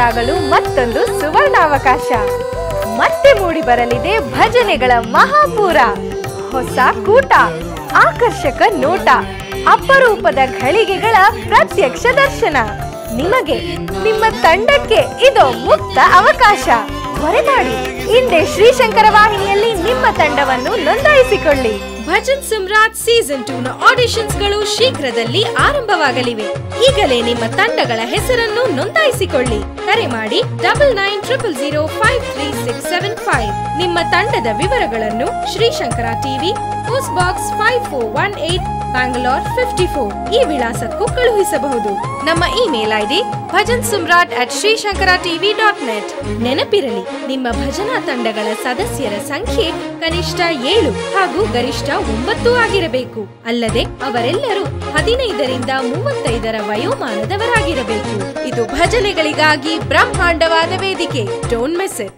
ಆಗಲು ಮತ್ತೊಂದು ಸುವರ್ಣಾವಕಾಶ. ಮತ್ತೆ ಮೂಡಿ ಬರಲಿದೆ ಭಜನೆಗಳ ಮಹಾಪೂರ. ಹೊಸ ಕೂಟ, ಆಕರ್ಷಕ ನೋಟ, ಅಪರೂಪದ ಘಳಿಗೆಗಳ ಪ್ರತ್ಯಕ್ಷ ದರ್ಶನ. ನಿಮಗೆ, ನಿಮ್ಮ ತಂಡಕ್ಕೆ ಇದು ಮುಕ್ತ ಅವಕಾಶ. ತ್ವರೆ ಮಾಡಿ, ಇಂದೇ ಶ್ರೀಶಂಕರ ವಾಹಿನಿಯಲ್ಲಿ ನಿಮ್ಮ ತಂಡವನ್ನು ನೋಂದಾಯಿಸಿಕೊಳ್ಳಿ. ಭಜನ್ ಸಮ್ರಾಟ್ ಸೀಸನ್ 2 ನ ಆಡಿಷನ್ಸ್ ಗಳು ಶೀಘ್ರದಲ್ಲಿ ಆರಂಭವಾಗಲಿವೆ. ಈಗಲೇ ನಿಮ್ಮ ತಂಡಗಳ ಹೆಸರನ್ನು ನೋಂದಾಯಿಸಿಕೊಳ್ಳಿ. ಕರೆ ಮಾಡಿ 9900053675. ನಿಮ್ಮ ತಂಡದ ವಿವರಗಳನ್ನು Sri Shankara TV, post box 5418, Bangalore 54 ಈ ವಿಳಾಸಕ್ಕೂ ಕಳುಹಿಸಬಹುದು. ನಮ್ಮ ಇಮೇಲ್ ಐಡಿ bhajansumrat@srishankaratv.net. ನೆನಪಿರಲಿ, ನಿಮ್ಮ ಭಜನಾ ತಂಡಗಳ ಸದಸ್ಯರ ಸಂಖ್ಯೆ ಕನಿಷ್ಠ 7 ಹಾಗೂ ಗರಿಷ್ಠ 9 ಆಗಿರಬೇಕು. ಅಲ್ಲದೆ ಅವರೆಲ್ಲರೂ 15 ರಿಂದ 35 ವಯೋಮಾನದವರಾಗಿರಬೇಕು. ಇದು ಭಜನೆಗಳಿಗಾಗಿ ಬ್ರಹ್ಮಾಂಡವಾದ ವೇದಿಕೆ. Don't miss it.